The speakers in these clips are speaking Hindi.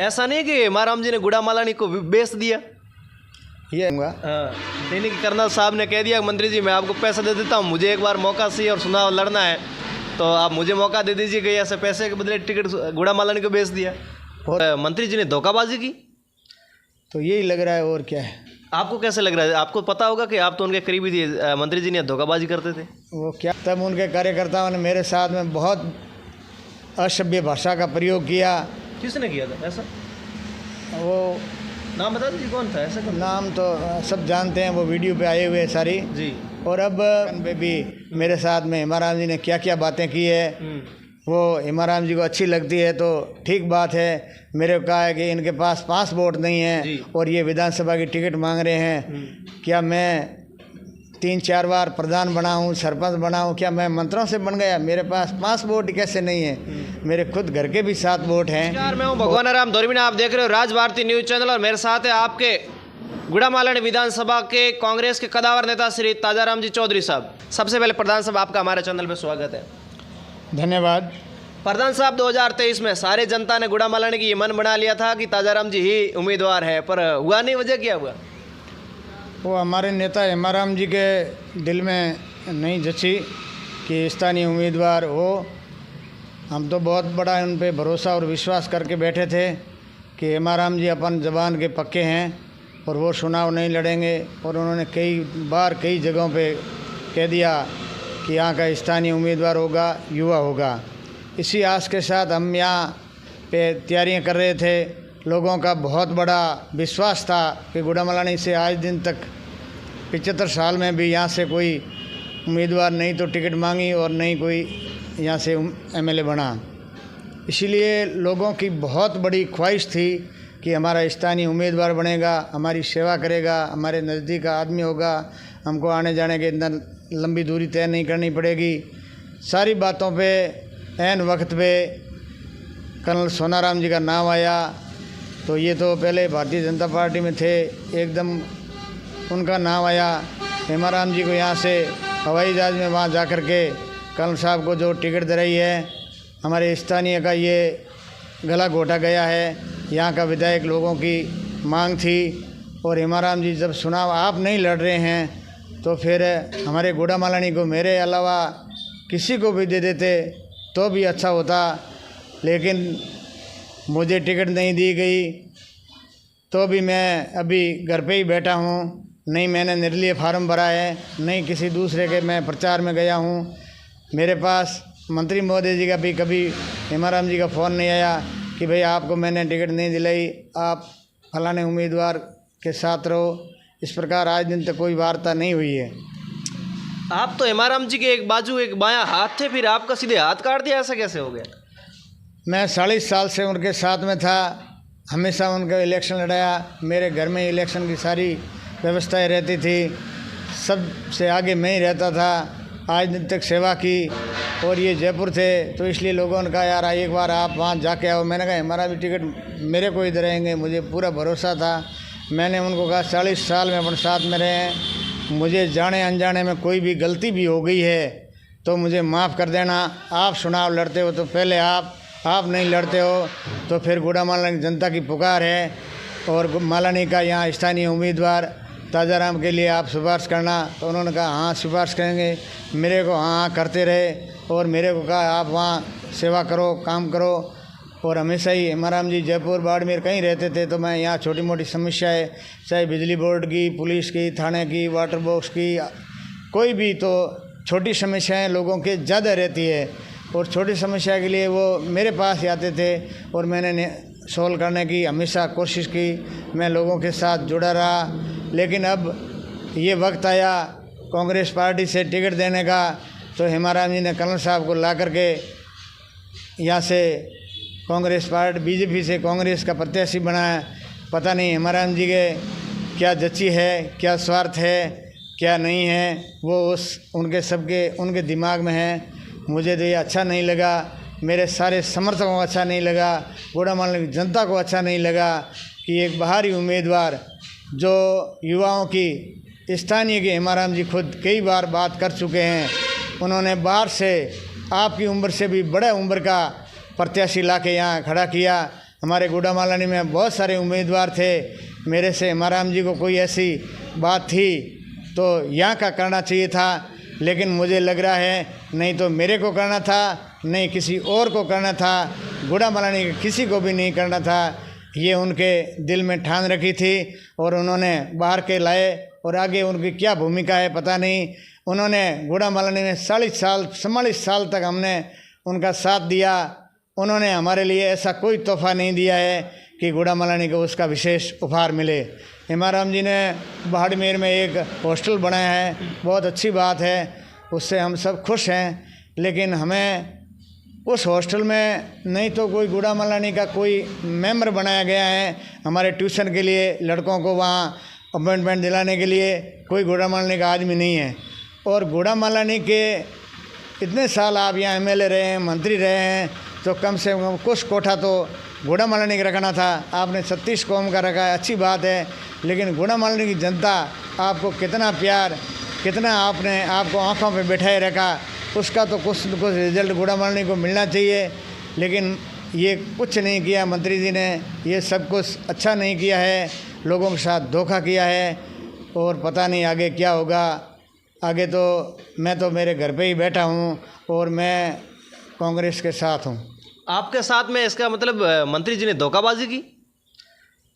ऐसा नहीं कि हेमाराम जी ने गुड़ा मालानी को बेच दिया? ये होगा। हाँ, दैनिक कर्नल साहब ने कह दिया मंत्री जी मैं आपको पैसा दे देता हूँ, मुझे एक बार मौका चाहिए और चुनाव लड़ना है तो आप मुझे मौका दे दीजिए। ऐसे पैसे के बदले टिकट गुड़ा मालानी को बेच दिया और मंत्री जी ने धोखाबाजी की। तो यही लग रहा है, और क्या है। आपको कैसे लग रहा है? आपको पता होगा कि आप तो उनके करीबी थे, मंत्री जी ने धोखाबाजी करते थे। वो क्या, तब उनके कार्यकर्ताओं ने मेरे साथ में बहुत असभ्य भाषा का प्रयोग किया। किसने किया था ऐसा? वो नाम बता दीजिए कौन था ऐसा? नाम तो सब जानते हैं, वो वीडियो पे आए हुए हैं सारी जी। और अब पे भी मेरे साथ में हेमाराम जी ने क्या क्या बातें की है, वो हेमाराम जी को अच्छी लगती है तो ठीक बात है। मेरे को कहा है कि इनके पास 5 वोट नहीं है और ये विधानसभा की टिकट मांग रहे हैं। क्या मैं 3-4 बार प्रधान बना हूँ, सरपंच बना हूँ, क्या मैं मंत्रों से बन गया? मेरे पास 5 वोट कैसे नहीं है? मेरे खुद घर के भी 7 वोट हैं। यार मैं हूँ भगवान राम धोरमीना, आप देख रहे हो राज भारती न्यूज चैनल और मेरे साथ है आपके गुड़ा मालानी विधानसभा के कांग्रेस के कदावर नेता श्री ताजाराम जी चौधरी साहब। सबसे पहले प्रधान साहब आपका हमारे चैनल पर स्वागत है। धन्यवाद। प्रधान साहब 2023 में सारे जनता ने गुड़ा मालानी की ये मन बना लिया था कि ताजाराम जी ही उम्मीदवार है, पर हुआ नहीं। वजह क्या हुआ? वो हमारे नेता हेमाराम जी के दिल में नहीं जची कि स्थानीय उम्मीदवार हो। हम तो बहुत बड़ा उन पे भरोसा और विश्वास करके बैठे थे कि हेमाराम जी अपन जबान के पक्के हैं और वो चुनाव नहीं लड़ेंगे। और उन्होंने कई बार कई जगहों पे कह दिया कि यहाँ का स्थानीय उम्मीदवार होगा, युवा होगा। इसी आस के साथ हम यहाँ पे तैयारियाँ कर रहे थे। लोगों का बहुत बड़ा विश्वास था कि गुड़ा मालानी से आज दिन तक 75 साल में भी यहाँ से कोई उम्मीदवार नहीं तो टिकट मांगी और नहीं कोई यहाँ से एमएलए बना। इसीलिए लोगों की बहुत बड़ी ख्वाहिश थी कि हमारा स्थानीय उम्मीदवार बनेगा, हमारी सेवा करेगा, हमारे नज़दीक का आदमी होगा, हमको आने जाने के इतना लंबी दूरी तय नहीं करनी पड़ेगी। सारी बातों पे ऐन वक्त पे कर्नल सोनाराम जी का नाम आया। तो ये तो पहले भारतीय जनता पार्टी में थे, एकदम उनका नाम आया। हेमाराम जी को यहाँ से हवाई जहाज़ में वहाँ जा कर के कर्नल साहब को जो टिकट दे रही है, हमारे स्थानीय का ये गला घोटा गया है। यहाँ का विधायक लोगों की मांग थी और हेमाराम जी जब चुनाव आप नहीं लड़ रहे हैं तो फिर हमारे गुड़ा मालानी को मेरे अलावा किसी को भी दे देते तो भी अच्छा होता, लेकिन मुझे टिकट नहीं दी गई। तो भी मैं अभी घर पे ही बैठा हूँ, नहीं मैंने निर्दलीय फार्म भरा है, नहीं किसी दूसरे के मैं प्रचार में गया हूँ। मेरे पास मंत्री महोदय जी का भी कभी हेमाराम जी का फ़ोन नहीं आया कि भाई आपको मैंने टिकट नहीं दिलाई, आप फलाने उम्मीदवार के साथ रहो। इस प्रकार आज दिन तक कोई वार्ता नहीं हुई है। आप तो हेमाराम जी के एक बाजू एक बायां हाथ थे, फिर आपका सीधे हाथ काट दिया, ऐसा कैसे हो गया? मैं 40 साल से उनके साथ में था, हमेशा उनका इलेक्शन लड़ाया। मेरे घर में इलेक्शन की सारी व्यवस्थाएं रहती थी, सबसे आगे मैं ही रहता था, आज दिन तक सेवा की। और ये जयपुर थे तो इसलिए लोगों ने कहा यार एक बार आप वहाँ जाके आओ। मैंने कहा हमारा भी टिकट मेरे को ही दे रहेंगे, मुझे पूरा भरोसा था। मैंने उनको कहा 40 साल में अपन साथ में रहे हैं, मुझे जाने अनजाने में कोई भी गलती भी हो गई है तो मुझे माफ़ कर देना। आप चुनाव लड़ते हो तो पहले आप नहीं लड़ते हो तो फिर गुड़ा मालानी जनता की पुकार है और मालानी का यहाँ स्थानीय उम्मीदवार ताजाराम के लिए आप सिफारिश करना। तो उन्होंने कहा हाँ सिफारिश करेंगे। मेरे को हाँ करते रहे और मेरे को कहा आप वहाँ सेवा करो, काम करो। और हमेशा ही हेमाराम जी जयपुर बाड़मेर कहीं रहते थे तो मैं यहाँ छोटी मोटी समस्याएं, चाहे बिजली बोर्ड की, पुलिस की, थाने की, वाटर बॉक्स की, कोई भी तो छोटी समस्याएं लोगों के ज़्यादा रहती है और छोटी समस्या के लिए वो मेरे पास ही आते थे और मैंने सॉल्व करने की हमेशा कोशिश की। मैं लोगों के साथ जुड़ा रहा। लेकिन अब ये वक्त आया कांग्रेस पार्टी से टिकट देने का, तो हेमाराम जी ने कर्नल साहब को ला करके यहाँ से कांग्रेस पार्टी बीजेपी से कांग्रेस का प्रत्याशी बनाया। पता नहीं हेमाराम जी के क्या जची है, क्या स्वार्थ है, क्या नहीं है, वो उनके दिमाग में है। मुझे तो ये अच्छा नहीं लगा, मेरे सारे समर्थकों को अच्छा नहीं लगा, गुड़ा मालानी की जनता को अच्छा नहीं लगा कि एक बाहरी उम्मीदवार जो युवाओं की स्थानीय के हेमाराम जी खुद कई बार बात कर चुके हैं। उन्होंने बाहर से आपकी उम्र से भी बड़े उम्र का प्रत्याशी ला के यहाँ खड़ा किया। हमारे गुड़ामालानी में बहुत सारे उम्मीदवार थे। मेरे से हेमाराम जी को कोई ऐसी बात थी तो यहाँ का करना चाहिए था, लेकिन मुझे लग रहा है नहीं तो मेरे को करना था, नहीं किसी और को करना था, गुड़ामालानी किसी को भी नहीं करना था। ये उनके दिल में ठान रखी थी और उन्होंने बाहर के लाए और आगे उनकी क्या भूमिका है पता नहीं। उन्होंने गुड़ामालानी में 44 साल तक हमने उनका साथ दिया। उन्होंने हमारे लिए ऐसा कोई तोहफा नहीं दिया है कि गुड़ामालानी को उसका विशेष उपहार मिले। हेमाराम जी ने बाड़मेर में एक हॉस्टल बनाया है, बहुत अच्छी बात है, उससे हम सब खुश हैं। लेकिन हमें उस हॉस्टल में नहीं तो कोई गुड़ामालानी का कोई मेंबर बनाया गया है। हमारे ट्यूशन के लिए लड़कों को वहाँ अपॉइंटमेंट दिलाने के लिए कोई गुड़ामालानी का आदमी नहीं है। और गुड़ामालानी के इतने साल आप यहाँ एमएलए रहे हैं, मंत्री रहे हैं, तो कम से कम कुछ कोठा तो गुड़ामालानी का रखना था। आपने 36 कौम का रखा है, अच्छी बात है, लेकिन गुड़ामालानी की जनता आपको कितना प्यार, कितना आपने आपको आँखों पे बैठाए रखा, उसका तो कुछ न कुछ रिजल्ट गुड़ामालानी को मिलना चाहिए। लेकिन ये कुछ नहीं किया मंत्री जी ने, ये सब कुछ अच्छा नहीं किया है, लोगों के साथ धोखा किया है और पता नहीं आगे क्या होगा। आगे तो मैं तो मेरे घर पे ही बैठा हूँ और मैं कांग्रेस के साथ हूँ। आपके साथ में इसका मतलब मंत्री जी ने धोखाबाजी की,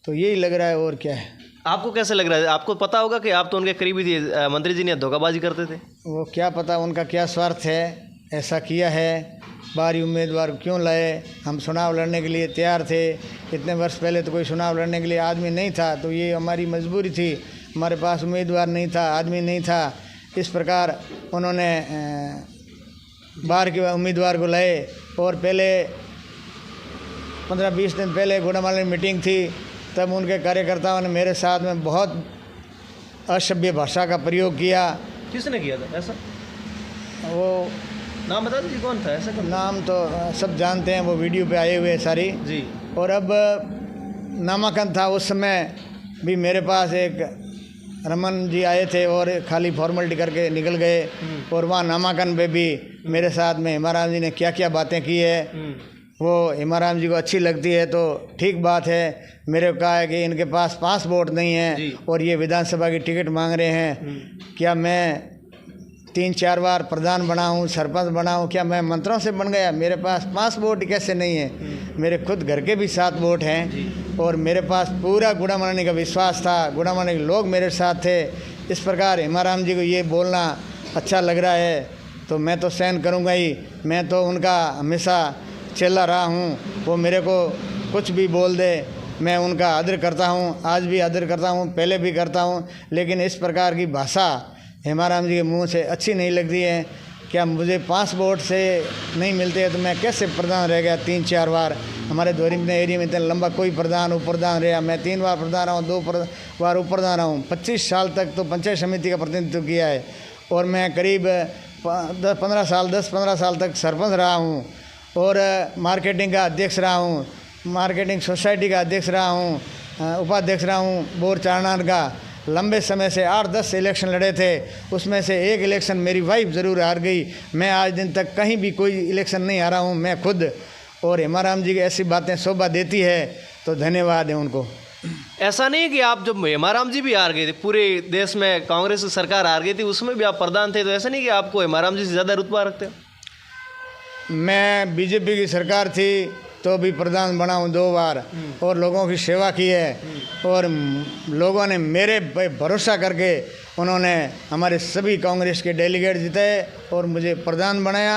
तो यही लग रहा है और क्या है। आपको कैसे लग रहा है? आपको पता होगा कि आप तो उनके करीबी थे, मंत्री जी ने धोखाबाजी करते थे। वो क्या पता उनका क्या स्वार्थ है, ऐसा किया है। बाहरी उम्मीदवार क्यों लाए? हम चुनाव लड़ने के लिए तैयार थे। इतने वर्ष पहले तो कोई चुनाव लड़ने के लिए आदमी नहीं था, तो ये हमारी मजबूरी थी। हमारे पास उम्मीदवार नहीं था, आदमी नहीं था। इस प्रकार उन्होंने बाहर के उम्मीदवार को लाए। और पहले 15-20 दिन पहले गुड़ामालानी में मीटिंग थी, तब उनके कार्यकर्ताओं ने मेरे साथ में बहुत असभ्य भाषा का प्रयोग किया। किसने किया था ऐसा? वो नाम बता दीजिए कौन था ऐसा? नाम तो सब जानते हैं, वो वीडियो पे आए हुए सारी जी। और अब नामांकन था, उस समय भी मेरे पास एक रमन जी आए थे और खाली फॉर्मेलिटी करके निकल गए। और वहाँ नामांकन पे भी मेरे साथ में हेमाराम जी ने क्या क्या बातें की है, वो हेमाराम जी को अच्छी लगती है तो ठीक बात है। मेरे को कहा है कि इनके पास 5 वोट नहीं है और ये विधानसभा की टिकट मांग रहे हैं। क्या मैं 3-4 बार प्रधान बना हूँ, सरपंच बना हूँ, क्या मैं मंत्रों से बन गया? मेरे पास 5 वोट कैसे नहीं है? मेरे खुद घर के भी 7 वोट हैं और मेरे पास पूरा गुड़ामालानी का विश्वास था, गुड़ामालानी के लोग मेरे साथ थे। इस प्रकार हेमाराम जी को ये बोलना अच्छा लग रहा है तो मैं तो सहन करूँगा ही। मैं तो उनका हमेशा चला रहा हूँ, वो मेरे को कुछ भी बोल दे मैं उनका आदर करता हूँ, आज भी आदर करता हूँ, पहले भी करता हूँ। लेकिन इस प्रकार की भाषा हेमाराम जी के मुंह से अच्छी नहीं लगती है। क्या मुझे 5 वोट से नहीं मिलते हैं तो मैं कैसे प्रधान रह गया 3-4 बार? हमारे धोरी में एरिया में इतना लंबा कोई प्रधान उप प्रधान रहा, मैं 3 बार प्रधान रहा हूँ, 2 बार उप प्रधान रहा हूँ। 25 साल तक तो पंचायत समिति का प्रतिनिधित्व किया है और मैं करीब 10-15 साल तक सरपंच रहा हूँ और मार्केटिंग का अध्यक्ष रहा हूँ, मार्केटिंग सोसाइटी का अध्यक्ष रहा हूँ, उपाध्यक्ष रहा हूँ बोर चारनान का। लंबे समय से 8-10 इलेक्शन लड़े थे, उसमें से एक इलेक्शन मेरी वाइफ ज़रूर हार गई। मैं आज दिन तक कहीं भी कोई इलेक्शन नहीं हारा हूँ, मैं खुद। और हेमाराम जी की ऐसी बातें शोभा देती है तो धन्यवाद है उनको। ऐसा नहीं है कि आप जब हेमाराम जी भी हार गए थे, पूरे देश में कांग्रेस की सरकार हार गई थी, उसमें भी आप प्रधान थे, तो ऐसा नहीं कि आपको हेमाराम जी से ज़्यादा रुतबा रखते हो? मैं बीजेपी की सरकार थी तो भी प्रधान बना हूँ 2 बार और लोगों की सेवा की है और लोगों ने मेरे पे भरोसा करके उन्होंने हमारे सभी कांग्रेस के डेलीगेट जिताए और मुझे प्रधान बनाया।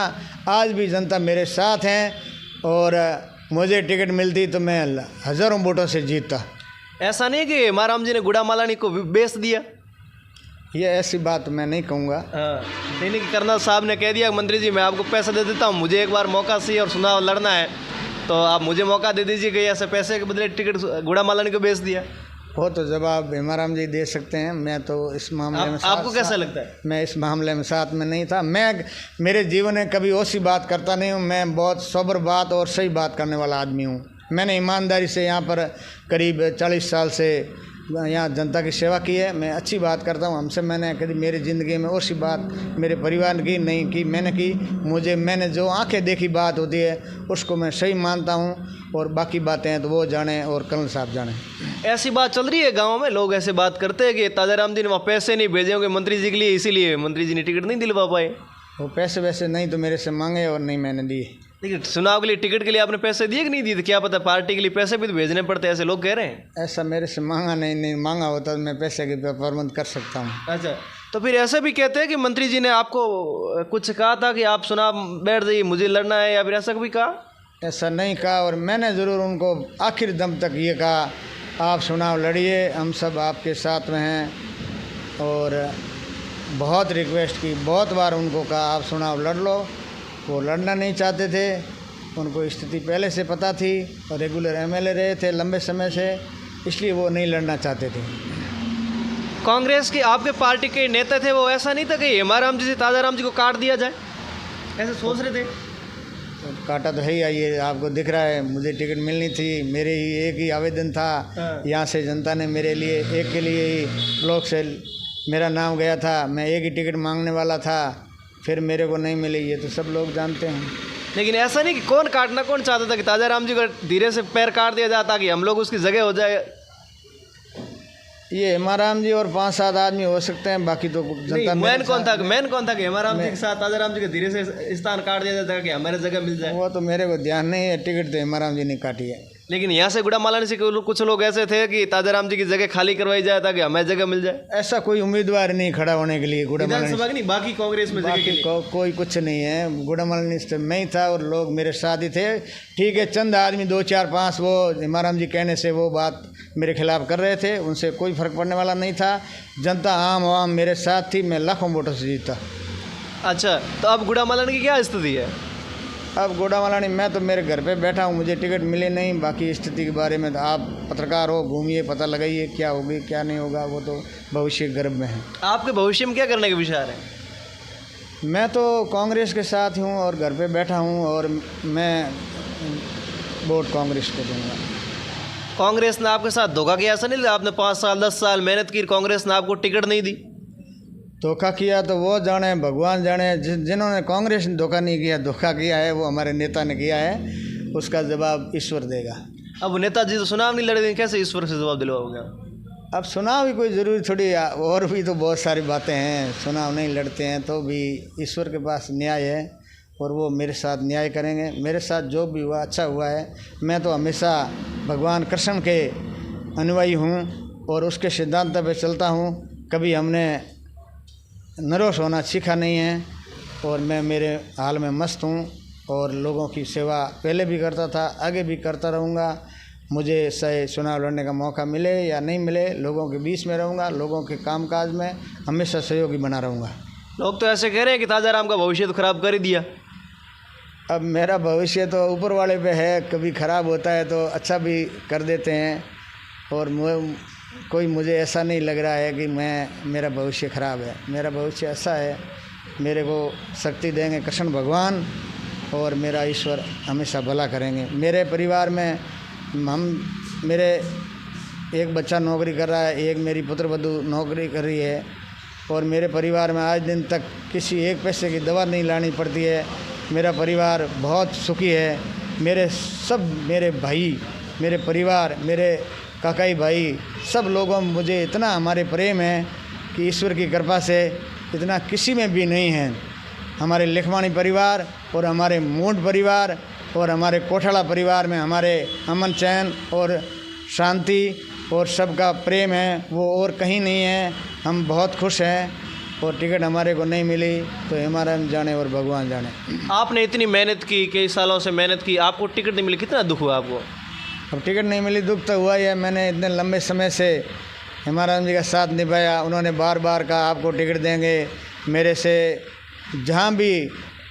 आज भी जनता मेरे साथ हैं और मुझे टिकट मिलती तो मैं हज़ारों वोटों से जीतता। ऐसा नहीं कि हेमाराम जी ने गुड़ामालानी को बेच दिया? ये ऐसी बात मैं नहीं कहूँगा। नहीं कि कर्नल साहब ने कह दिया मंत्री जी मैं आपको पैसा दे देता हूँ, मुझे एक बार मौका चाहिए और चुनाव लड़ना है तो आप मुझे मौका दे दीजिए, कि ऐसे पैसे के बदले टिकट गुड़ामालानी को बेच दिया। वो तो जवाब हेमाराम जी दे सकते हैं, मैं तो इस मामले में आपको कैसा लगता है? मैं इस मामले में साथ में नहीं था। मैं मेरे जीवन में कभी ऐसी बात करता नहीं हूँ। मैं बहुत सोबर बात और सही बात करने वाला आदमी हूँ। मैंने ईमानदारी से यहाँ पर करीब 40 साल से यहाँ जनता की सेवा की है। मैं अच्छी बात करता हूँ। हमसे मैंने कभी मेरी ज़िंदगी में और सी बात मेरे परिवार की नहीं की, मैंने की। मैंने जो आंखें देखी बात होती है उसको मैं सही मानता हूँ, और बाकी बातें हैं तो वो जाने और कर्नल साहब जाने। ऐसी बात चल रही है गांव में, लोग ऐसे बात करते हैं कि ताजाराम जी ने वहाँ पैसे नहीं भेजे होंगे मंत्री जी के लिए, इसीलिए मंत्री जी ने टिकट नहीं दिलवा पाए। वो पैसे वैसे नहीं तो मेरे से मांगे और नहीं मैंने दिए। लेकिन चुनाव के लिए टिकट के लिए आपने पैसे दिए कि नहीं दिए? क्या पता पार्टी के लिए पैसे भी तो भेजने पड़ते हैं, ऐसे लोग कह रहे हैं। ऐसा मेरे से मांगा नहीं मांगा होता तो मैं पैसे की प्रबंध कर सकता हूँ। अच्छा, तो फिर ऐसे भी कहते हैं कि मंत्री जी ने आपको कुछ कहा था कि आप चुनाव बैठ जाइए, मुझे लड़ना है, या फिर ऐसा कभी कहा? ऐसा नहीं कहा, और मैंने ज़रूर उनको आखिर दम तक ये कहा, आप चुनाव लड़िए, हम सब आपके साथ में हैं। और बहुत रिक्वेस्ट की, बहुत बार उनको कहा आप चुनाव लड़ लो। वो लड़ना नहीं चाहते थे, उनको स्थिति पहले से पता थी और रेगुलर एमएलए रहे थे लंबे समय से, इसलिए वो नहीं लड़ना चाहते थे। कांग्रेस के आपके पार्टी के नेता थे, वो ऐसा नहीं था कि हेमाराम जी से ताजाराम जी को काट दिया जाए, ऐसे सोच रहे थे? काटा तो है ही, ये आपको दिख रहा है। मुझे टिकट मिलनी थी, मेरे ही एक ही आवेदन था। यहाँ से जनता ने मेरे लिए एक के लिए ही ब्लॉक से मेरा नाम गया था, मैं एक ही टिकट मांगने वाला था, फिर मेरे को नहीं मिली, ये तो सब लोग जानते हैं। लेकिन ऐसा नहीं कि कौन काटना कौन चाहता था कि ताजाराम जी को धीरे से पैर काट दिया जाता कि हम लोग उसकी जगह हो जाए। ये हेमाराम जी और 5-7 आदमी हो सकते हैं, बाकी तो जनता। मैन कौन था कि हेमाराम जी के साथ ताजाराम जी को धीरे से स्थान काट दिया जाता कि हमारे जगह मिल जाए? वो तो मेरे को ध्यान नहीं है, टिकट तो हेमाराम जी ने काटी है। लेकिन यहाँ से गुड़ामालानी से कुछ लोग ऐसे थे कि ताजाराम जी की जगह खाली करवाई जाए ताकि हमें जगह मिल जाए। ऐसा कोई उम्मीदवार नहीं खड़ा होने के लिए गुड़ामालानी विधानसभा की नहीं, बाकी कांग्रेस में जगह के लिए कोई कुछ नहीं है। गुड़ामालानी से मैं ही था और लोग मेरे साथ ही थे। ठीक है, चंद आदमी 2, 4, 5 वो हेमाराम जी कहने से वो बात मेरे खिलाफ कर रहे थे, उनसे कोई फर्क पड़ने वाला नहीं था। जनता आम आवाम मेरे साथ थी, मैं लाखों वोटों से जीता। अच्छा, तो अब गुड़ामालानी की क्या स्थिति है? अब गुड़ामालानी मैं तो मेरे घर पे बैठा हूँ, मुझे टिकट मिले नहीं। बाकी स्थिति के बारे में तो आप पत्रकार हो, घूमिए, पता लगाइए क्या होगी क्या नहीं होगा, वो तो भविष्य गर्भ में है। आपके भविष्य में क्या करने के विचार है? मैं तो कांग्रेस के साथ हूँ और घर पे बैठा हूँ, और मैं वोट कांग्रेस को दूँगा। कांग्रेस ने आपके साथ धोखा किया, ऐसा नहीं? आपने 5 साल 10 साल मेहनत की, कांग्रेस ने आपको टिकट नहीं दी। धोखा किया तो वो जाने, भगवान जाने। जिन्होंने कांग्रेस ने धोखा नहीं किया, धोखा किया है वो हमारे नेता ने किया है, उसका जवाब ईश्वर देगा। अब नेताजी तो चुनाव नहीं लड़े, कैसे ईश्वर से जवाब दिलवाओगे? अब चुनाव भी कोई ज़रूरी थोड़ी, और भी तो बहुत सारी बातें हैं। चुनाव नहीं लड़ते हैं तो भी ईश्वर के पास न्याय है, और वो मेरे साथ न्याय करेंगे। मेरे साथ जो भी हुआ अच्छा हुआ है। मैं तो हमेशा भगवान कृष्ण के अनुयायी हूँ और उसके सिद्धांत पे चलता हूँ। कभी हमने निराश होना सीखा नहीं है, और मैं मेरे हाल में मस्त हूँ, और लोगों की सेवा पहले भी करता था, आगे भी करता रहूँगा। मुझे सही चुनाव लड़ने का मौका मिले या नहीं मिले, लोगों के बीच में रहूँगा, लोगों के कामकाज में हमेशा सहयोगी बना रहूँगा। लोग तो ऐसे कह रहे हैं कि ताजाराम का भविष्य तो खराब कर ही दिया। अब मेरा भविष्य तो ऊपर वाले पे है, कभी ख़राब होता है तो अच्छा भी कर देते हैं, और कोई मुझे ऐसा नहीं लग रहा है कि मेरा भविष्य ख़राब है। मेरा भविष्य अच्छा है, मेरे को शक्ति देंगे कृष्ण भगवान, और मेरा ईश्वर हमेशा भला करेंगे। मेरे परिवार में मेरे एक बच्चा नौकरी कर रहा है, एक मेरी पुत्रवधू नौकरी कर रही है, और मेरे परिवार में आज दिन तक किसी एक पैसे की दवा नहीं लानी पड़ती है। मेरा परिवार बहुत सुखी है। मेरे भाई, मेरे परिवार, मेरे काकाई भाई, सब लोगों में मुझे इतना हमारे प्रेम है कि ईश्वर की कृपा से इतना किसी में भी नहीं है। हमारे लिखवाणी परिवार और हमारे मूड परिवार और हमारे कोठाला परिवार में हमारे अमन चैन और शांति और सबका प्रेम है, वो और कहीं नहीं है। हम बहुत खुश हैं, और टिकट हमारे को नहीं मिली तो हेमाराम जाने और भगवान जाने। आपने इतनी मेहनत की, कई सालों से मेहनत की, आपको टिकट नहीं मिली, कितना दुख हुआ आपको? अब टिकट नहीं मिली, दुख तो हुआ ही है। मैंने इतने लंबे समय से हेमाराम जी का साथ निभाया, उन्होंने बार बार कहा आपको टिकट देंगे। मेरे से जहाँ भी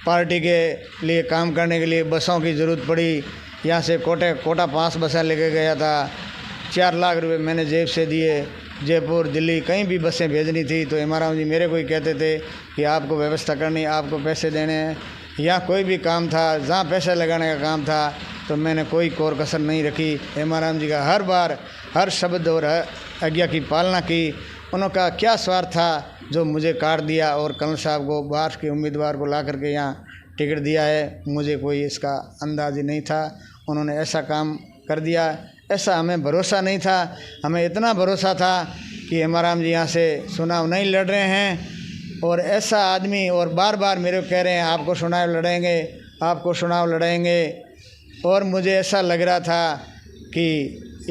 पार्टी के लिए काम करने के लिए बसों की ज़रूरत पड़ी, यहाँ से कोटा 5 बसें लेके गया था। 4 लाख रुपए मैंने जेब से दिए। जयपुर, दिल्ली कहीं भी बसें भेजनी थी तो हेमाराम जी मेरे को ही कहते थे कि आपको व्यवस्था करनी, आपको पैसे देने हैं, या कोई भी काम था, जहाँ पैसा लगाने का काम था, तो मैंने कोई कोर कसर नहीं रखी। हेमाराम जी का हर बार हर शब्द और आज्ञा की पालना की। उनका क्या स्वार्थ था जो मुझे काट दिया और कर्नल साहब को, बाहर के उम्मीदवार को ला करके यहाँ टिकट दिया है, मुझे कोई इसका अंदाज ही नहीं था। उन्होंने ऐसा काम कर दिया, ऐसा हमें भरोसा नहीं था। हमें इतना भरोसा था कि हेमाराम जी यहाँ से चुनाव नहीं लड़ रहे हैं, और ऐसा आदमी, और बार बार मेरे को कह रहे हैं आपको चुनाव लड़ेंगे, आपको चुनाव लड़ाएंगे। और मुझे ऐसा लग रहा था कि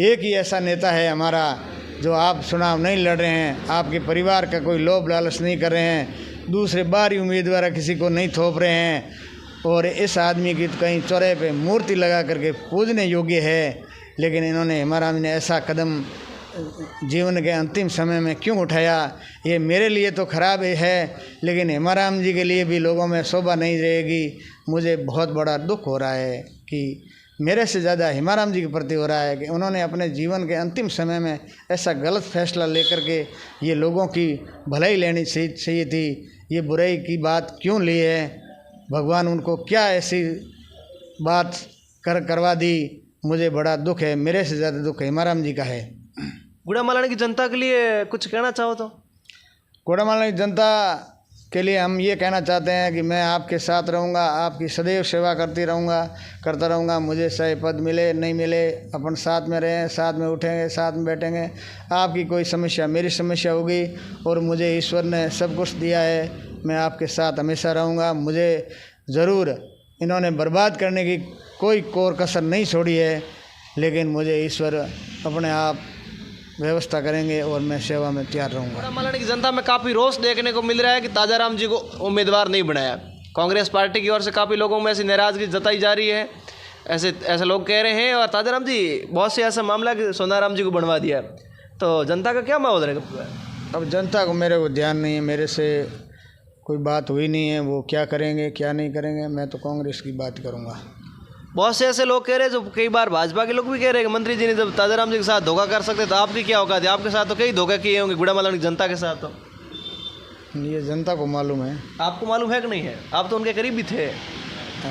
एक ही ऐसा नेता है हमारा जो आप चुनाव नहीं लड़ रहे हैं, आपके परिवार का कोई लोभ लालच नहीं कर रहे हैं, दूसरे बाहरी उम्मीदवार किसी को नहीं थोप रहे हैं, और इस आदमी की कहीं चौराहे पे मूर्ति लगा करके पूजने योग्य है। लेकिन इन्होंने, हेमाराम जी ने ऐसा कदम जीवन के अंतिम समय में क्यों उठाया? ये मेरे लिए तो खराब है, लेकिन हेमाराम जी के लिए भी लोगों में शोभा नहीं रहेगी। मुझे बहुत बड़ा दुख हो रहा है कि मेरे से ज़्यादा हेमाराम जी के प्रति हो रहा है कि उन्होंने अपने जीवन के अंतिम समय में ऐसा गलत फैसला लेकर के ये लोगों की भलाई लेनी चाहिए थी, ये बुराई की बात क्यों ली है? भगवान उनको क्या ऐसी बात करवा दी? मुझे बड़ा दुख है, मेरे से ज़्यादा दुख हेमाराम जी का है। गुड़ामालानी की जनता के लिए कुछ कहना चाहो तो? गुड़ामालानी जनता के लिए हम ये कहना चाहते हैं कि मैं आपके साथ रहूँगा, आपकी सदैव सेवा करता रहूँगा। मुझे चाहे पद मिले नहीं मिले, अपन साथ में रहें, साथ में उठेंगे, साथ में बैठेंगे। आपकी कोई समस्या मेरी समस्या होगी, और मुझे ईश्वर ने सब कुछ दिया है, मैं आपके साथ हमेशा रहूँगा। मुझे ज़रूर इन्होंने बर्बाद करने की कोई कोर कसर नहीं छोड़ी है, लेकिन मुझे ईश्वर अपने आप व्यवस्था करेंगे और मैं सेवा में तैयार रहूँगा। गुड़ामालानी की जनता में काफ़ी रोष देखने को मिल रहा है कि ताजाराम जी को उम्मीदवार नहीं बनाया। कांग्रेस पार्टी की ओर से काफ़ी लोगों में ऐसी नाराज़गी जताई जा रही है, ऐसे लोग कह रहे हैं। और ताजाराम जी, बहुत से ऐसा मामला कि सोनाराम जी को बनवा दिया, तो जनता का क्या माहौल रहेगा? अब जनता को, मेरे को ध्यान नहीं है, मेरे से कोई बात हुई नहीं है, वो क्या करेंगे क्या नहीं करेंगे, मैं तो कांग्रेस की बात करूँगा। बहुत से ऐसे लोग कह रहे हैं, जो कई बार भाजपा के लोग भी कह रहे हैं कि मंत्री जी ने जब ताजाराम जी के साथ धोखा कर सकते तो आपकी क्या औकात है? आपके साथ तो कई धोखे किए होंगे गुड़ामालानी की जनता के साथ। तो ये जनता को मालूम है। आपको मालूम है कि नहीं है? आप तो उनके करीब भी थे।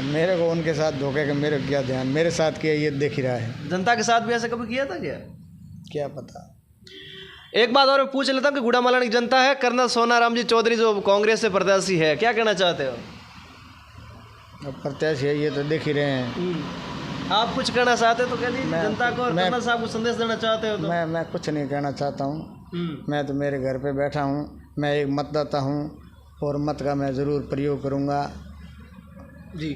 मेरे को उनके साथ धोखे का मेरे क्या ध्यान, मेरे साथ किया ये देख ही रहा है। जनता के साथ भी ऐसा कभी किया था क्या पता। एक बात और मैं पूछ लेता हूँ कि गुड़ामालानी की जनता है, कर्नल सोनाराम जी चौधरी जो कांग्रेस से प्रत्याशी है, क्या कहना चाहते हो? अब प्रत्याशी है ये तो देख ही रहे हैं। आप कुछ कहना चाहते हो तो कह दीजिए जनता को, और कर्नल साहब को संदेश देना चाहते हो तो? मैं कुछ नहीं कहना चाहता हूँ। मैं तो मेरे घर पे बैठा हूँ, मैं एक मतदाता हूँ, और मत का मैं ज़रूर प्रयोग करूँगा जी।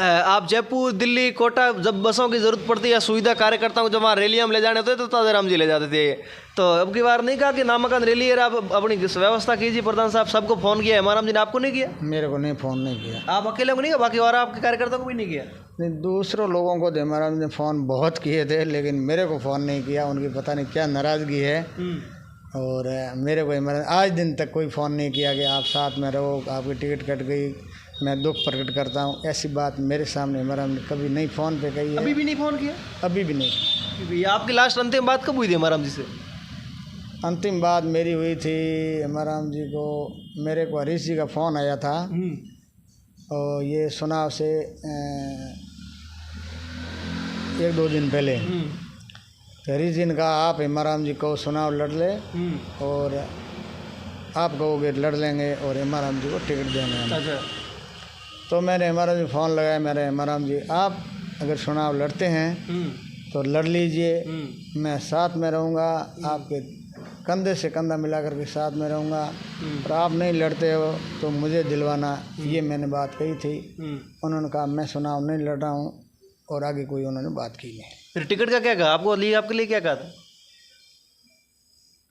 आप जयपुर, दिल्ली, कोटा जब बसों की ज़रूरत पड़ती है, सुविधा कार्यकर्ताओं को जब वहाँ रैलियाँ में ले जाने होते हैं तो ताजाराम जी ले जाते थे। तो अब की बार नहीं कहा कि नामांकन रैली है, आप अपनी व्यवस्था कीजिए? प्रधान साहब सबको फ़ोन किया, हेमाराम जी ने आपको नहीं किया? मेरे को नहीं, फ़ोन नहीं किया। आप अकेले को नहीं किया, बाकी और आपके कार्यकर्ताओं को भी नहीं किया? नहीं, दूसरों लोगों को हेमाराम ने फ़ोन बहुत किए थे, लेकिन मेरे को फ़ोन नहीं किया। उनकी पता नहीं क्या नाराज़गी है, और मेरे को हेमाराम आज दिन तक कोई फ़ोन नहीं किया कि आप साथ में रहो, आपकी टिकट कट गई, मैं दुख प्रकट करता हूँ। ऐसी बात मेरे सामने हेमाराम ने कभी नहीं फ़ोन पे कही है। अभी भी नहीं फ़ोन किया? अभी भी नहीं। ये आपकी लास्ट अंतिम बात कब हुई थी हेमाराम जी से? अंतिम बात मेरी हुई थी हेमाराम जी को, मेरे को हरीश जी का फ़ोन आया था, और ये चुनाव से 1-2 दिन पहले हरीश जी ने कहा आप हेमाराम जी को चुनाव लड़ ले, और आप कहोगे लड़ लेंगे, और हेमाराम जी को टिकट देंगे। अच्छा। तो मैंने हेमाराम जी फ़ोन लगाया, मेरे हेमाराम जी आप अगर चुनाव लड़ते हैं तो लड़ लीजिए, मैं साथ में रहूँगा, आपके कंधे से कंधा मिला करके साथ में रहूँगा, और आप नहीं लड़ते हो तो मुझे दिलवाना, ये मैंने बात कही थी। उन्होंने कहा मैं चुनाव नहीं लड़ रहा हूँ, और आगे कोई उन्होंने बात की नहीं। फिर टिकट का क्या कहा आपको? आपके लिए क्या कहा था?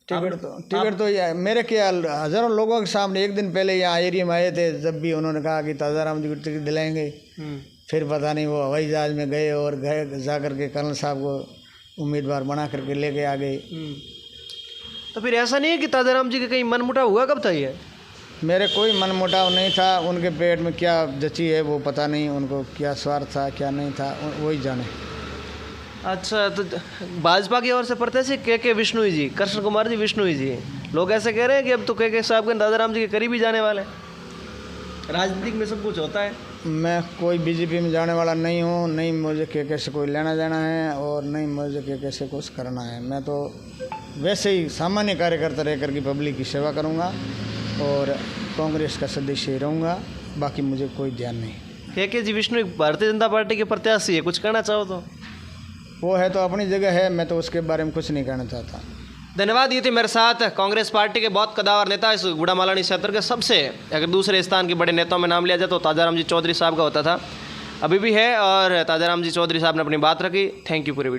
टिकट तो यार मेरे क्या, हज़ारों लोगों के सामने एक दिन पहले यहाँ एरिया में आए थे, जब भी उन्होंने कहा कि ताजाराम जी को टिकट दिलाएंगे। फिर पता नहीं वो हवाई जहाज़ में गए, और जा करके कर्नल साहब को उम्मीदवार बना करके लेके आ गए। तो फिर ऐसा नहीं है कि ताजाराम जी का कहीं मनमुटाव हुआ? कब था ये? मेरे कोई मनमुटाव नहीं था, उनके पेट में क्या जची है वो पता नहीं, उनको क्या स्वार्थ था क्या नहीं था वही जाने। अच्छा, तो भाजपा की ओर से प्रत्याशी के विष्णु जी, कृष्ण कुमार जी विष्णु जी, लोग ऐसे कह रहे हैं कि अब तो के साहब के ताजाराम जी के करीब ही जाने वाले। राजनीतिक में सब कुछ होता है। मैं कोई बीजेपी में जाने वाला नहीं हूँ, नहीं मुझे के से कोई लेना देना है और नहीं मुझे के से कुछ करना है। मैं तो वैसे ही सामान्य कार्यकर्ता रह करके पब्लिक की सेवा करूँगा और कांग्रेस का सदस्य ही रहूँगा, बाकी मुझे कोई ध्यान नहीं। के जी विष्णु एक भारतीय जनता पार्टी के प्रत्याशी है, कुछ कहना चाहो तो? वो है तो अपनी जगह है, मैं तो उसके बारे में कुछ नहीं कहना चाहता। धन्यवाद। ये थे मेरे साथ कांग्रेस पार्टी के बहुत कदावर नेता, इस गुड़ामालानी क्षेत्र के सबसे अगर दूसरे स्थान के बड़े नेताओं में नाम लिया जाए तो ताजाराम जी चौधरी साहब का होता था, अभी भी है, और ताजाराम जी चौधरी साहब ने अपनी बात रखी। थैंक यू पूरे